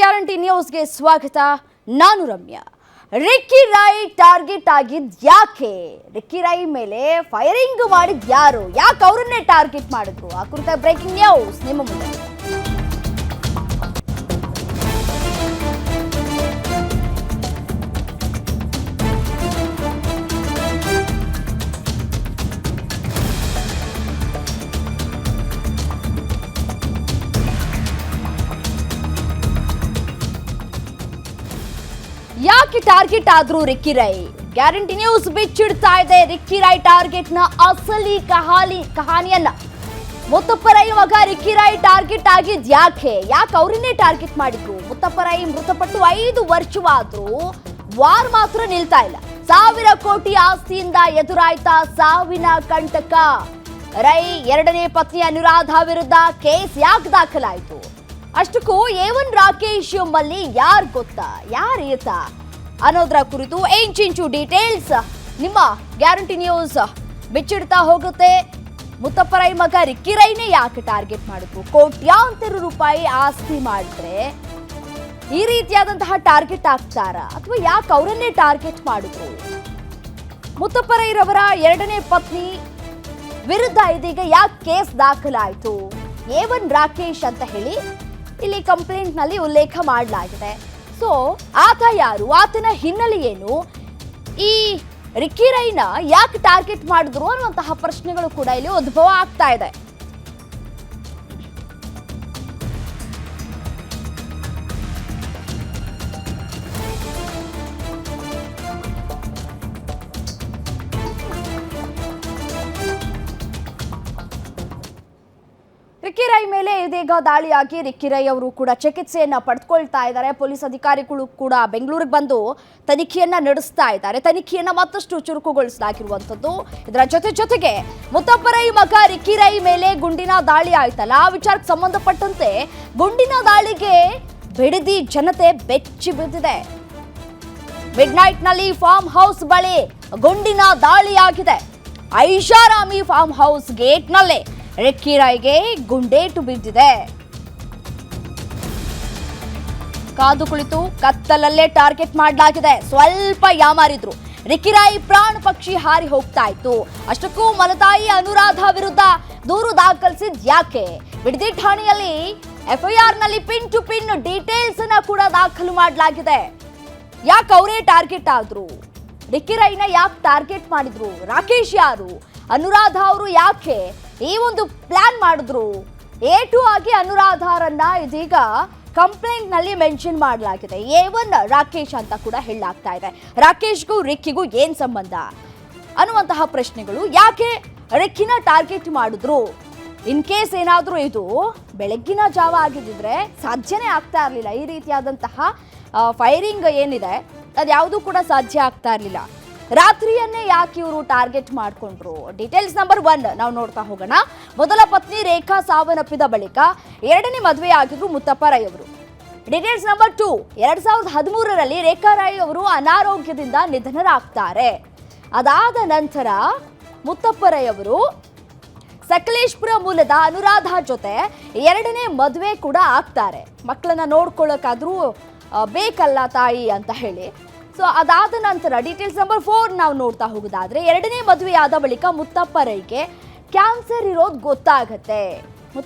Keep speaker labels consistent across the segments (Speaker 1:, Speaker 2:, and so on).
Speaker 1: Guarantee ನ್ಯೂಸ್ಗೆ ಸ್ವಾಗತ. ನಾನು ರಮ್ಯಾ. ರಿಕ್ಕಿ ರೈ ಟಾರ್ಗೆಟ್ ಆಗಿದ್ ಯಾಕೆ? ರಿಕ್ಕಿ ರೈ ಮೇಲೆ ಫೈರಿಂಗ್ ಮಾಡಿದ್ ಯಾರು? ಯಾಕೆ ಅವರನ್ನೇ ಟಾರ್ಗೆಟ್ ಮಾಡಿದ್ರು? ಆ ಕುರಿತ ಬ್ರೇಕಿಂಗ್ ನ್ಯೂಸ್ ನಿಮ್ಮ ಮುಂದೆ. ಯಾಕೆ ಟಾರ್ಗೆಟ್ ಆದ್ರು ರಿಕ್ಕಿ ರೈ? ಗ್ಯಾರಂಟಿ ನ್ಯೂಸ್ ಬಿಚ್ಚಿಡ್ತಾ ಇದೆ ರಿಕ್ಕಿ ರೈ ಟಾರ್ಗೆಟ್ ನ ಅಸಲಿ ಕಹಾನಿಯನ್ನ. ಮುತ್ತಪ್ಪ ರೈ ಮಗ ರಿಕ್ಕಿ ರೈ ಟಾರ್ಗೆಟ್ ಆಗಿದ್ ಯಾಕೆ ಅವರನ್ನೇ ಟಾರ್ಗೆಟ್ ಮಾಡಿದ್ರು? ಮುತ್ತಪ್ಪ ರೈ ಮೃತಪಟ್ಟು 5 ವರ್ಷವಾದ್ರೂ ವಾರ್ ಮಾತ್ರ ನಿಲ್ತಾ ಇಲ್ಲ. 1000 ಕೋಟಿ ಆಸ್ತಿಯಿಂದ ಎದುರಾಯ್ತಾ ಸಾವಿನ ಕಂಟಕ. ರೈ ಎರಡನೇ ಪತ್ನಿ ಅನುರಾಧ ವಿರುದ್ಧ ಕೇಸ್ ಯಾಕೆ ದಾಖಲಾಯಿತು? ಅಷ್ಟಕ್ಕೂ A1 ರಾಕೇಶ್ ಎಂಬಲ್ಲಿ ಯಾರು ಗೊತ್ತಾ, ಯಾರು ಈತ ಅನ್ನೋದ್ರ ಕುರಿತು ಇಂಚಿಂಚು ಡೀಟೇಲ್ಸ್ ನಿಮ್ಮ ಗ್ಯಾರಂಟಿ ನ್ಯೂಸ್ ಬಿಚ್ಚಿಡ್ತಾ ಹೋಗುತ್ತೆ. ಮುತ್ತಪ್ಪ ರೈ ಮಗ ರಿಕ್ಕಿ ರೈನೇ ಯಾಕೆ ಟಾರ್ಗೆಟ್ ಮಾಡಿದ್ರು? ಕೋಟ್ಯಾಂತರ ರೂಪಾಯಿ ಆಸ್ತಿ ಮಾಡಿದ್ರೆ ಈ ರೀತಿಯಾದಂತಹ ಟಾರ್ಗೆಟ್ ಆಗ್ತಾರ ಅಥವಾ ಯಾಕೆ ಅವರನ್ನೇ ಟಾರ್ಗೆಟ್ ಮಾಡಿದ್ರು? ಮುತ್ತಪ್ಪ ರೈರವರ ಎರಡನೇ ಪತ್ನಿ ವಿರುದ್ಧ ಇದೀಗ ಯಾಕೆ ಕೇಸ್ ದಾಖಲಾಯಿತು? A1 ರಾಕೇಶ್ ಅಂತ ಹೇಳಿ ಇಲ್ಲಿ ಕಂಪ್ಲೇಂಟ್ ನಲ್ಲಿ ಉಲ್ಲೇಖ ಮಾಡಲಾಗಿದೆ. ಸೊ ಆತ ಯಾರು, ಆತನ ಹಿನ್ನೆಲೆ ಏನು, ಈ ರಿಕ್ಕಿ ರೈನ ಯಾಕೆ ಟಾರ್ಗೆಟ್ ಮಾಡಿದ್ರು ಅನ್ನುವಂತಹ ಪ್ರಶ್ನೆಗಳು ಕೂಡ ಇಲ್ಲಿ ಉದ್ಭವ ಆಗ್ತಾ ಇದೆ. ರಿಕ್ಕಿ ರೈ ಮೇಲೆ ಇದೀಗ ದಾಳಿಯಾಗಿ ರಿಕ್ಕಿ ರೈ ಅವರು ಕೂಡ ಚಿಕಿತ್ಸೆಯನ್ನ ಪಡೆದುಕೊಳ್ತಾ ಇದ್ದಾರೆ. ಪೊಲೀಸ್ ಅಧಿಕಾರಿಗಳು ಕೂಡ ಬೆಂಗಳೂರಿಗೆ ಬಂದು ತನಿಖೆಯನ್ನ ನಡೆಸ್ತಾ ಇದ್ದಾರೆ. ತನಿಖೆಯನ್ನ ಮತ್ತಷ್ಟು ಚುರುಕುಗೊಳಿಸಲಾಗಿರುವಂಥದ್ದು. ಇದರ ಜೊತೆಗೆ ಮುತ್ತಪ್ಪ ರೈ ಮಗ ರಿಕ್ಕಿ ರೈ ಮೇಲೆ ಗುಂಡಿನ ದಾಳಿ ಆಯ್ತಲ್ಲ, ಆ ವಿಚಾರಕ್ಕೆ ಸಂಬಂಧಪಟ್ಟಂತೆ ಗುಂಡಿನ ದಾಳಿಗೆ ಬಿಡದಿ ಜನತೆ ಬೆಚ್ಚಿ ಬಿದ್ದಿದೆ. ಮಿಡ್ ನೈಟ್ ನಲ್ಲಿ ಫಾರ್ಮ್ ಹೌಸ್ ಬಳಿ ಗುಂಡಿನ ದಾಳಿಯಾಗಿದೆ. ಐಷಾರಾಮಿ ಫಾರ್ಮ್ ಹೌಸ್ ಗೇಟ್ ನಲ್ಲೇ ರಿಕ್ಕಿ ರೈಗೆ ಗುಂಡೇಟು ಬಿದ್ದಿದೆ. ಕಾದು ಕುಳಿತು ಕತ್ತಲಲ್ಲೇ ಟಾರ್ಗೆಟ್ ಮಾಡಲಾಗಿದೆ. ಸ್ವಲ್ಪ ಯಾಮಾರಿದ್ರು ರಿಕ್ಕಿ ರೈ ಪ್ರಾಣ ಪಕ್ಷಿ ಹಾರಿ ಹೋಗ್ತಾ ಇತ್ತು. ಅಷ್ಟಕ್ಕೂ ಮಲತಾಯಿ ಅನುರಾಧ ವಿರುದ್ಧ ದೂರು ದಾಖಲಿಸಿದ್ ಯಾಕೆ? ಬಿಡದಿ ಠಾಣೆಯಲ್ಲಿ FIR ನಲ್ಲಿ ಪಿನ್ ಟು ಪಿನ್ ಡೀಟೇಲ್ಸ್ ಅನ್ನ ಕೂಡ ದಾಖಲು ಮಾಡಲಾಗಿದೆ. ಯಾಕೆ ಅವರೇ ಟಾರ್ಗೆಟ್ ಆದ್ರು? ರಿಕ್ಕಿ ರೈನ ಯಾಕೆ ಟಾರ್ಗೆಟ್ ಮಾಡಿದ್ರು? ರಾಕೇಶ್ ಯಾರು? ಅನುರಾಧ ಅವರು ಯಾಕೆ ಈ ಒಂದು ಪ್ಲಾನ್ ಮಾಡಿದ್ರು? A2 ಆಗಿ ಅನುರಾಧರನ್ನ ಇದೀಗ ಕಂಪ್ಲೇಂಟ್ ನಲ್ಲಿ ಮೆನ್ಷನ್ ಮಾಡಲಾಗಿದೆ. A1 ರಾಕೇಶ್ ಅಂತ ಕೂಡ ಹೇಳಲಾಗ್ತಾ ಇದೆ. ರಾಕೇಶ್ಗೂ ರಿಕ್ಕಿಗೂ ಏನ್ ಸಂಬಂಧ ಅನ್ನುವಂತಹ ಪ್ರಶ್ನೆಗಳು. ಯಾಕೆ ರಿಕ್ಕಿನ ಟಾರ್ಗೆಟ್ ಮಾಡಿದ್ರು? ಇನ್ ಕೇಸ್ ಏನಾದ್ರೂ ಇದು ಬೆಳಗ್ಗಿನ ಜಾವ ಆಗಿದ್ರೆ ಸಾಧ್ಯನೇ ಆಗ್ತಾ ಇರಲಿಲ್ಲ. ಈ ರೀತಿಯಾದಂತಹ ಫೈರಿಂಗ್ ಏನಿದೆ ಅದ್ಯಾವುದೂ ಕೂಡ ಸಾಧ್ಯ ಆಗ್ತಾ ಇರಲಿಲ್ಲ. ರಾತ್ರಿಯನ್ನೇ ಯಾಕೆ ಇವರು ಟಾರ್ಗೆಟ್ ಮಾಡಿಕೊಂಡ್ರು? ಡೀಟೇಲ್ಸ್ ನಂಬರ್ 1 ನಾವು ನೋಡ್ತಾ ಹೋಗೋಣ. ಮೊದಲ ಪತ್ನಿ ರೇಖಾ ಸಾವನ್ನಪ್ಪಿದ ಬಳಿಕ ಎರಡನೇ ಮದುವೆ ಆಗಿದ್ರು ಮುತ್ತಪ್ಪ ರೈ ಅವರು. ಡೀಟೇಲ್ಸ್ ನಂಬರ್ 2 2013ರಲ್ಲಿ ರೇಖಾ ರೈ ಅವರು ಅನಾರೋಗ್ಯದಿಂದ ನಿಧನರಾಗ್ತಾರೆ. ಅದಾದ ನಂತರ ಮುತ್ತಪ್ಪ ರೈ ಅವರು ಸಕಲೇಶ್ಪುರ ಮೂಲದ ಅನುರಾಧ ಜೊತೆ ಎರಡನೇ ಮದುವೆ ಕೂಡ ಆಗ್ತಾರೆ. ಮಕ್ಕಳನ್ನ ನೋಡ್ಕೊಳ್ಳೋಕ್ಕಾದ್ರೂ ಬೇಕಲ್ಲ ತಾಯಿ ಅಂತ ಹೇಳಿ. ಸೊ ಅದಾದ ನಂತರ ಡೀಟೇಲ್ಸ್ ನಂಬರ್ 4 ನಾವು ನೋಡ್ತಾ ಹೋಗೋದಾದ್ರೆ ಎರಡನೇ ಮದುವೆಯಾದ ಬಳಿಕ ಮುತ್ತಪ್ಪ ರೈಗೆ ಕ್ಯಾನ್ಸರ್ ಇರೋದು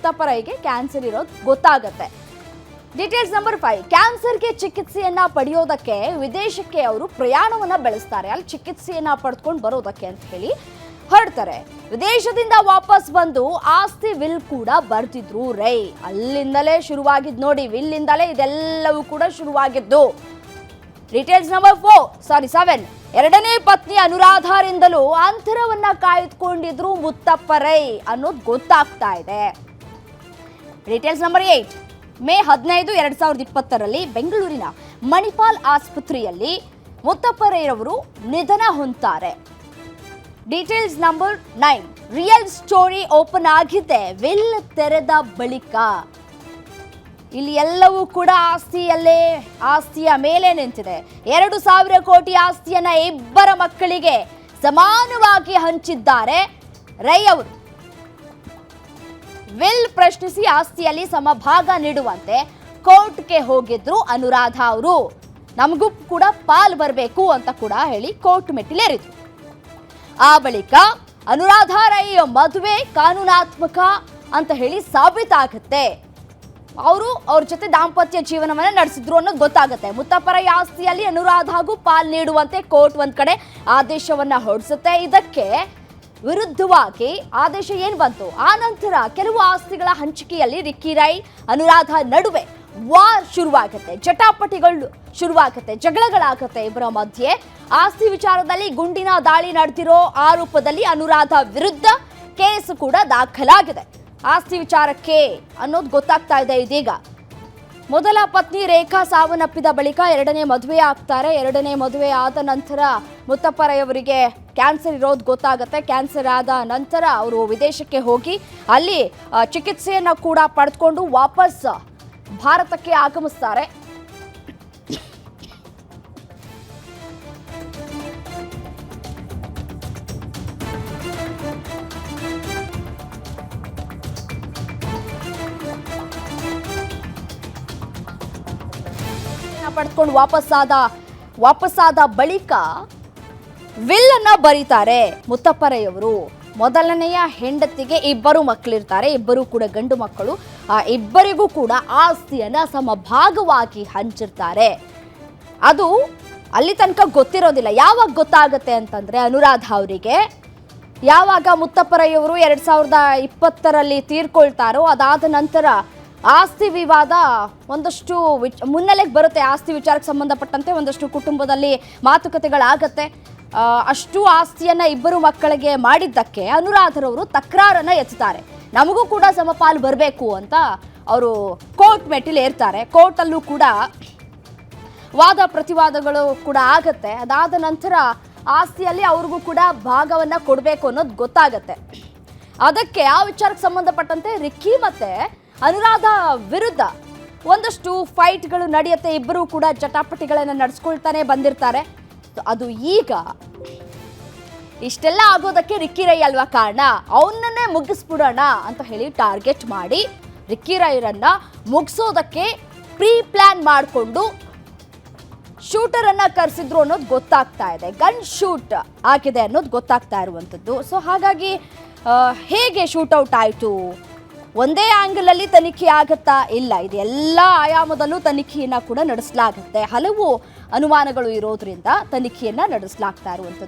Speaker 1: ಗೊತ್ತಾಗತ್ತೆ. ಡೀಟೇಲ್ಸ್ ನಂಬರ್ 5 ಕ್ಯಾನ್ಸರ್ಗೆ ಚಿಕಿತ್ಸೆಯನ್ನ ಪಡೆಯೋದಕ್ಕೆ ವಿದೇಶಕ್ಕೆ ಅವರು ಪ್ರಯಾಣವನ್ನ ಬೆಳೆಸ್ತಾರೆ. ಅಲ್ಲಿ ಚಿಕಿತ್ಸೆಯನ್ನ ಪಡೆದುಕೊಂಡು ಬರೋದಕ್ಕೆ ಅಂತ ಹೇಳಿ ಹೊರಡ್ತಾರೆ. ವಿದೇಶದಿಂದ ವಾಪಸ್ ಬಂದು ಆಸ್ತಿ ವಿಲ್ ಕೂಡ ಬರ್ತಿದ್ರು ರೈ. ಅಲ್ಲಿಂದಲೇ ಶುರುವಾಗಿದ್ದು ನೋಡಿ, ವಿಲ್ಲಿಂದಲೇ ಇದೆಲ್ಲವೂ ಕೂಡ ಶುರುವಾಗಿದ್ದು. ಡೀಟೇಲ್ಸ್ ನಂಬರ್ 7 ಎರಡನೇ ಪತ್ನಿ ಅನುರಾಧರಿಂದಲೂ ಅಂತರವನ್ನ ಕಾಯ್ದುಕೊಂಡಿದ್ರು ಮುತ್ತಪ್ಪ ರೈ ಅನ್ನೋದು ಗೊತ್ತಾಗ್ತಾ ಇದೆ. ಡೀಟೇಲ್ಸ್ ನಂಬರ್ 8 ಮೇ 15, 2020ರಲ್ಲಿ ಬೆಂಗಳೂರಿನ ಮಣಿಪಾಲ್ ಆಸ್ಪತ್ರೆಯಲ್ಲಿ ಮುತ್ತಪ್ಪ ರೈರವರು ನಿಧನ ಹೊಂದ್ತಾರೆ. Details number 9 real story open ಆಗಿದೆ ವಿಲ್ ತೆರೆದ ಬಳಿಕ. ಇಲ್ಲಿ ಎಲ್ಲವೂ ಕೂಡ ಆಸ್ತಿಯ ಮೇಲೆ ನಿಂತಿದೆ. 2,000 ಕೋಟಿ ಆಸ್ತಿಯನ್ನ ಇಬ್ಬರ ಮಕ್ಕಳಿಗೆ ಸಮಾನವಾಗಿ ಹಂಚಿದ್ದಾರೆ ರೈ ಅವರು. ವಿಲ್ ಪ್ರಶ್ನಿಸಿ ಆಸ್ತಿಯಲ್ಲಿ ಸಮಭಾಗ ನೀಡುವಂತೆ ಕೋರ್ಟ್ಗೆ ಹೋಗಿದ್ರು ಅನುರಾಧ ಅವರು. ನಮಗೂ ಕೂಡ ಪಾಲ್ ಬರಬೇಕು ಅಂತ ಕೂಡ ಹೇಳಿ ಕೋರ್ಟ್ ಮೆಟ್ಟಿಲೇರಿದ್ರು. ಆ ಬಳಿಕ ಅನುರಾಧ ರೈ ಮದುವೆ ಕಾನೂನಾತ್ಮಕ ಅಂತ ಹೇಳಿ ಸಾಬೀತಾಗುತ್ತೆ. ಅವ್ರ ಜೊತೆ ದಾಂಪತ್ಯ ಜೀವನವನ್ನ ನಡೆಸಿದ್ರು ಅನ್ನೋದು ಗೊತ್ತಾಗುತ್ತೆ. ಮುತ್ತಪ್ಪ ರೈ ಆಸ್ತಿಯಲ್ಲಿ ಅನುರಾಧಗೂ ಪಾಲ್ ನೀಡುವಂತೆ ಕೋರ್ಟ್ ಒಂದ್ ಕಡೆ ಆದೇಶವನ್ನ ಹೊರಡಿಸುತ್ತೆ. ಇದಕ್ಕೆ ವಿರುದ್ಧವಾಗಿ ಆದೇಶ ಏನ್ ಬಂತು, ಆ ನಂತರ ಕೆಲವು ಆಸ್ತಿಗಳ ಹಂಚಿಕೆಯಲ್ಲಿ ರಿಕ್ಕಿ ರೈ ಅನುರಾಧ ನಡುವೆ ವಾರ್ ಶುರುವಾಗುತ್ತೆ, ಜಟಾಪಟಿಗಳು ಶುರುವಾಗುತ್ತೆ, ಜಗಳಗಳಾಗುತ್ತೆ ಇಬ್ಬರ ಮಧ್ಯೆ. ಆಸ್ತಿ ವಿಚಾರದಲ್ಲಿ ಗುಂಡಿನ ದಾಳಿ ನಡೆದಿರೋ ಆರೋಪದಲ್ಲಿ ಅನುರಾಧ ವಿರುದ್ಧ ಕೇಸ್ ಕೂಡ ದಾಖಲಾಗಿದೆ. ಆಸ್ತಿ ವಿಚಾರಕ್ಕೆ ಅನ್ನೋದು ಗೊತ್ತಾಗ್ತಾ ಇದೆ ಇದೀಗ. ಮೊದಲ ಪತ್ನಿ ರೇಖಾ ಸಾವನ್ನಪ್ಪಿದ ಬಳಿಕ ಎರಡನೇ ಮದುವೆ ಆಗ್ತಾರೆ. ಎರಡನೇ ಮದುವೆ ಆದ ನಂತರ ಮುತ್ತಪ್ಪ ರೈ ಅವರಿಗೆ ಕ್ಯಾನ್ಸರ್ ಇರೋದು ಗೊತ್ತಾಗುತ್ತೆ. ಕ್ಯಾನ್ಸರ್ ಆದ ನಂತರ ಅವರು ವಿದೇಶಕ್ಕೆ ಹೋಗಿ ಅಲ್ಲಿ ಚಿಕಿತ್ಸೆಯನ್ನು ಕೂಡ ಪಡೆದುಕೊಂಡು ವಾಪಸ್ ಭಾರತಕ್ಕೆ ಆಗಮಿಸ್ತಾರೆ. ಪಡ್ಕೊಂಡು ವಾಪಸ್ಸಾದ ಬಳಿಕ ವಿಲ್ ಅನ್ನ ಬರೀತಾರೆ ಮುತ್ತಪ್ಪ ರೈ ಅವರು. ಮೊದಲನೆಯ ಹೆಂಡತಿಗೆ ಇಬ್ಬರು ಮಕ್ಕಳಿರ್ತಾರೆ, ಇಬ್ಬರು ಕೂಡ ಗಂಡು ಮಕ್ಕಳು. ಆ ಇಬ್ಬರಿಗೂ ಕೂಡ ಆಸ್ತಿಯನ್ನ ಸಮಭಾಗವಾಗಿ ಹಂಚಿರ್ತಾರೆ. ಅದು ಅಲ್ಲಿ ತನಕ ಗೊತ್ತಿರೋದಿಲ್ಲ. ಯಾವಾಗ ಗೊತ್ತಾಗುತ್ತೆ ಅಂತಂದ್ರೆ ಅನುರಾಧ ಅವರಿಗೆ ಯಾವಾಗ ಮುತ್ತಪ್ಪ ರೈ ಅವರು 2020ರಲ್ಲಿ ತೀರ್ಕೊಳ್ತಾರೋ ಅದಾದ ನಂತರ ಆಸ್ತಿ ವಿವಾದ ಒಂದಷ್ಟು ಮುನ್ನೆಲೆಗೆ ಬರುತ್ತೆ. ಆಸ್ತಿ ವಿಚಾರಕ್ಕೆ ಸಂಬಂಧಪಟ್ಟಂತೆ ಒಂದಷ್ಟು ಕುಟುಂಬದಲ್ಲಿ ಮಾತುಕತೆಗಳಾಗತ್ತೆ. ಅಷ್ಟು ಆಸ್ತಿಯನ್ನ ಇಬ್ಬರು ಮಕ್ಕಳಿಗೆ ಮಾಡಿದ್ದಕ್ಕೆ ಅನುರಾಧರವರು ತಕರಾರನ್ನ ಎತ್ತುತ್ತಾರೆ. ನಮಗೂ ಕೂಡ ಸಮಪಾಲು ಬರಬೇಕು ಅಂತ ಅವರು ಕೋರ್ಟ್ ಮೆಟ್ಟಿಲು ಏರ್ತಾರೆ. ಕೋರ್ಟಲ್ಲೂ ಕೂಡ ವಾದ ಪ್ರತಿವಾದಗಳು ಕೂಡ ಆಗತ್ತೆ. ಅದಾದ ನಂತರ ಆಸ್ತಿಯಲ್ಲಿ ಅವ್ರಿಗೂ ಕೂಡ ಭಾಗವನ್ನ ಕೊಡಬೇಕು ಅನ್ನೋದು ಗೊತ್ತಾಗತ್ತೆ. ಅದಕ್ಕೆ ಆ ವಿಚಾರಕ್ಕೆ ಸಂಬಂಧಪಟ್ಟಂತೆ ರಿಕ್ಕಿ ಮತ್ತೆ ಅನುರಾಧ ವಿರುದ್ಧ ಒಂದಷ್ಟು ಫೈಟ್ಗಳು ನಡೆಯುತ್ತೆ. ಇಬ್ಬರು ಕೂಡ ಜಟಾಪಟಿಗಳನ್ನು ನಡೆಸ್ಕೊಳ್ತಾನೆ ಬಂದಿರ್ತಾರೆ. ಅದು ಈಗ ಇಷ್ಟೆಲ್ಲ ಆಗೋದಕ್ಕೆ ರಿಕ್ಕಿ ರೈ ಅಲ್ವಾ ಕಾರಣ. ಅವನನ್ನೇ ಮುಗಿಸ್ಬಿಡೋಣ ಅಂತ ಹೇಳಿ ಟಾರ್ಗೆಟ್ ಮಾಡಿ ರಿಕ್ಕಿ ರೈರನ್ನ ಮುಗಿಸೋದಕ್ಕೆ ಪ್ರೀ ಪ್ಲಾನ್ ಮಾಡಿಕೊಂಡು ಶೂಟರ್ ಅನ್ನ ಕರೆಸಿದ್ರು ಅನ್ನೋದು ಗೊತ್ತಾಗ್ತಾ ಇದೆ. ಗನ್ ಶೂಟ್ ಆಗಿದೆ ಅನ್ನೋದು ಗೊತ್ತಾಗ್ತಾ ಇರುವಂಥದ್ದು. ಸೊ ಹಾಗಾಗಿ ಹೇಗೆ ಶೂಟೌಟ್ ಆಯಿತು, ಒಂದೇ ಆಂಗಲ್ ಅಲ್ಲಿ ತನಿಖೆ ಆಗತ್ತಾ? ಇಲ್ಲ, ಇದು ಎಲ್ಲ ಆಯಾಮದಲ್ಲೂ ತನಿಖೆಯನ್ನ ಕೂಡ ನಡೆಸಲಾಗುತ್ತೆ. ಹಲವು ಅನುಮಾನಗಳು ಇರೋದ್ರಿಂದ ತನಿಖೆಯನ್ನ ನಡೆಸಲಾಗ್ತಾ ಇರುವಂಥದ್ದು.